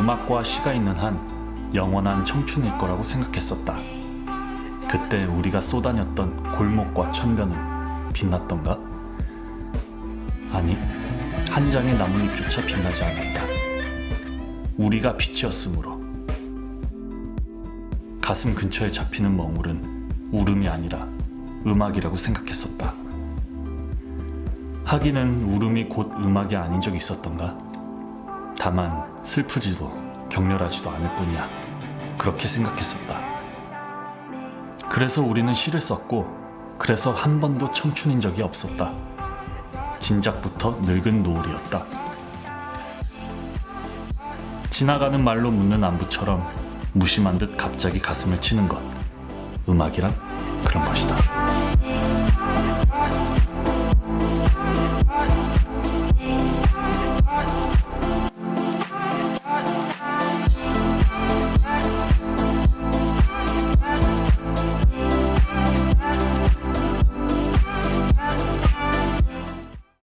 음악과 시가 있는 한 영원한 청춘일 거라고 생각했었다. 그때 우리가 쏘다녔던 골목과 천변은 빛났던가? 아니, 한 장의 나뭇잎조차 빛나지 않았다. 우리가 빛이었으므로. 가슴 근처에 잡히는 멍울은 울음이 아니라 음악이라고 생각했었다. 하기는 울음이 곧 음악이 아닌 적이 있었던가? 다만 슬프지도 격렬하지도 않을 뿐이야. 그렇게 생각했었다. 그래서 우리는 시를 썼고, 그래서 한 번도 청춘인 적이 없었다. 진작부터 늙은 노을이었다. 지나가는 말로 묻는 안부처럼 무심한 듯 갑자기 가슴을 치는 것. 음악이란 그런 것이다.